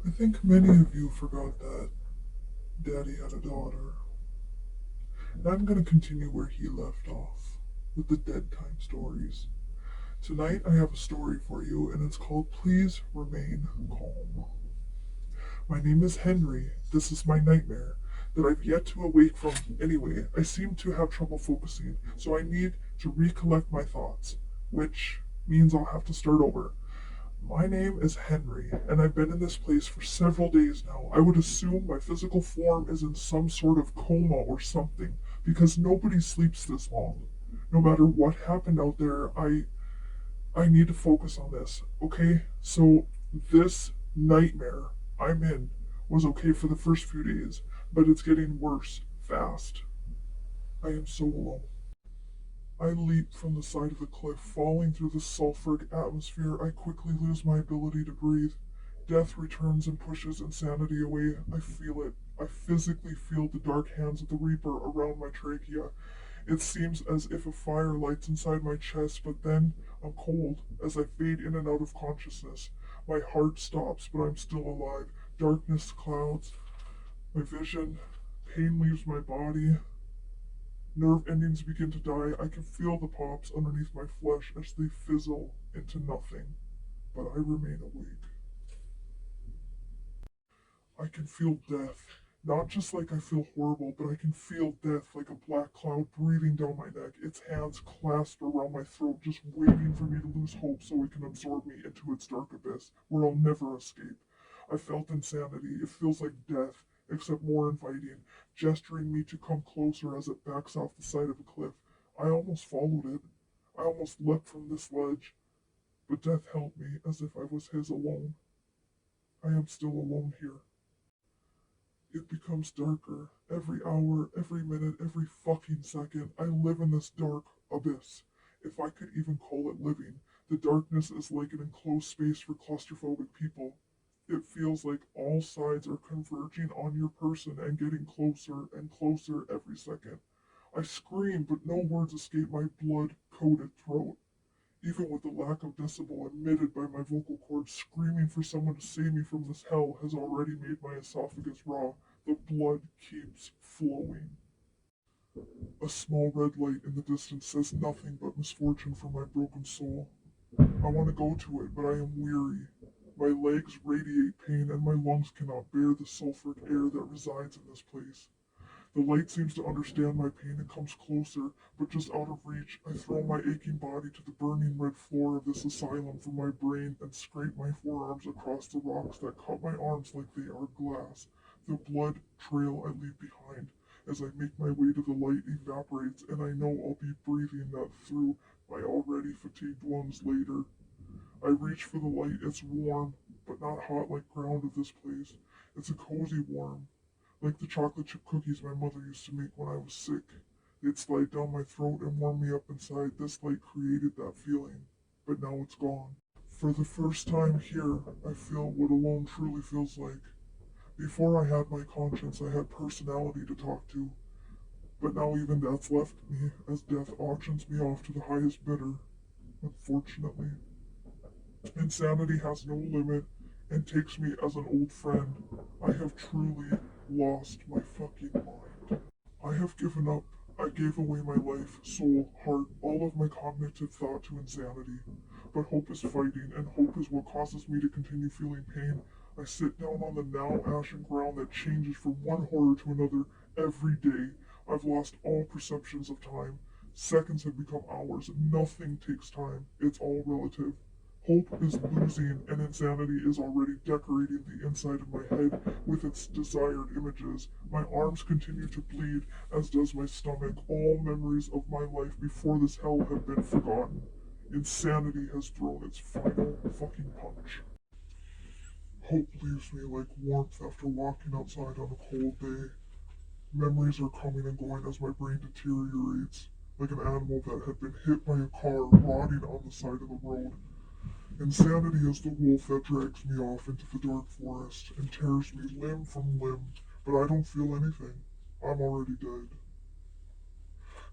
I think many of you forgot that Daddy had a daughter. And I'm going to continue where he left off with the Dead Time Stories. Tonight I have a story for you, and it's called Please Remain Calm. My name is Henry. This is my nightmare that I've yet to awake from. Anyway, I seem to have trouble focusing, so I need to recollect my thoughts, which means I'll have to start over. My name is Henry, and I've been in this place for several days now. I would assume my physical form is in some sort of coma or something, because nobody sleeps this long. No matter what happened out there, I need to focus on this. Okay? So this nightmare I'm in was okay for the first few days, but it's getting worse fast. I am so alone. I leap from the side of the cliff, falling through the sulfuric atmosphere. I quickly lose my ability to breathe. Death returns and pushes insanity away. I feel it. I physically feel the dark hands of the Reaper around my trachea. It seems as if a fire lights inside my chest, but then I'm cold as I fade in and out of consciousness. My heart stops, but I'm still alive. Darkness clouds my vision. Pain leaves my body. Nerve endings begin to die. I can feel the pops underneath my flesh as they fizzle into nothing, but I remain awake. I can feel death. Not just like I feel horrible, but I can feel death like a black cloud breathing down my neck, its hands clasped around my throat, just waiting for me to lose hope so it can absorb me into its dark abyss, where I'll never escape. I felt insanity. It feels like death, except more inviting, gesturing me to come closer as it backs off the side of a cliff. I almost followed it. I almost leapt from this ledge, but death held me as if I was his alone. I am still alone here. It becomes darker. Every hour, every minute, every fucking second, I live in this dark abyss. If I could even call it living, the darkness is like an enclosed space for claustrophobic people. It feels like all sides are converging on your person and getting closer and closer every second. I scream, but no words escape my blood coated throat. Even with the lack of decibel emitted by my vocal cords, screaming for someone to save me from this hell has already made my esophagus raw. The blood keeps flowing. A small red light in the distance says nothing but misfortune for my broken soul. I want to go to it, but I am weary. My legs radiate pain, and my lungs cannot bear the sulfuric air that resides in this place. The light seems to understand my pain and comes closer, but just out of reach, I throw my aching body to the burning red floor of this asylum from my brain and scrape my forearms across the rocks that cut my arms like they are glass. The blood trail I leave behind as I make my way to the light evaporates, and I know I'll be breathing that through my already fatigued lungs later. I reach for the light. It's warm, but not hot like ground of this place. It's a cozy warm, like the chocolate chip cookies my mother used to make when I was sick. They'd slide down my throat and warm me up inside. This light created that feeling, but now it's gone. For the first time here, I feel what alone truly feels like. Before I had my conscience, I had personality to talk to, but now even that's left me as death auctions me off to the highest bidder, unfortunately. Insanity has no limit and takes me as an old friend. I have truly lost my fucking mind. I have given up. I gave away my life, soul, heart, all of my cognitive thought to insanity. But hope is fighting, and hope is what causes me to continue feeling pain. I sit down on the now ashen ground that changes from one horror to another every day. I've lost all perceptions of time. Seconds have become hours. Nothing takes time. It's all relative. Hope is losing, and insanity is already decorating the inside of my head with its desired images. My arms continue to bleed, as does my stomach. All memories of my life before this hell have been forgotten. Insanity has thrown its final fucking punch. Hope leaves me like warmth after walking outside on a cold day. Memories are coming and going as my brain deteriorates, like an animal that had been hit by a car rotting on the side of the road. Insanity is the wolf that drags me off into the dark forest and tears me limb from limb, but I don't feel anything. I'm already dead.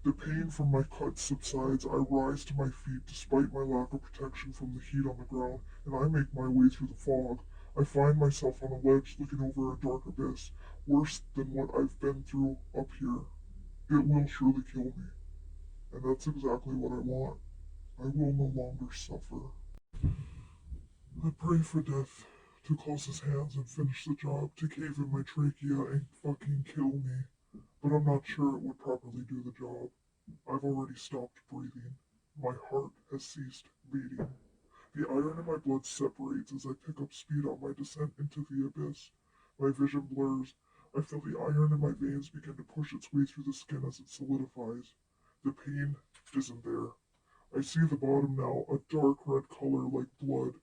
The pain from my cuts subsides. I rise to my feet despite my lack of protection from the heat on the ground, and I make my way through the fog. I find myself on a ledge looking over a dark abyss, worse than what I've been through up here. It will surely kill me, and that's exactly what I want. I will no longer suffer. I pray for death to close his hands and finish the job, to cave in my trachea and fucking kill me. But I'm not sure it would properly do the job. I've already stopped breathing. My heart has ceased beating. The iron in my blood separates as I pick up speed on my descent into the abyss. My vision blurs. I feel the iron in my veins begin to push its way through the skin as it solidifies. The pain isn't there. I see the bottom now, a dark red color like blood,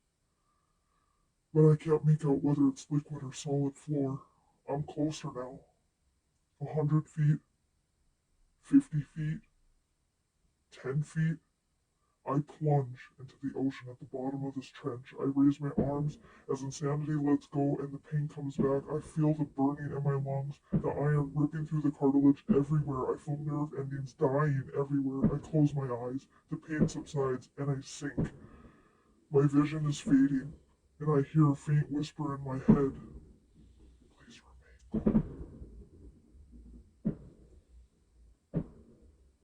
but I can't make out whether it's liquid or solid floor. I'm closer now. 100 feet, 50 feet, 10 feet. I plunge into the ocean at the bottom of this trench. I raise my arms as insanity lets go and the pain comes back. I feel the burning in my lungs, the iron ripping through the cartilage everywhere. I feel nerve endings dying everywhere. I close my eyes. The pain subsides and I sink. My vision is fading, and I hear a faint whisper in my head.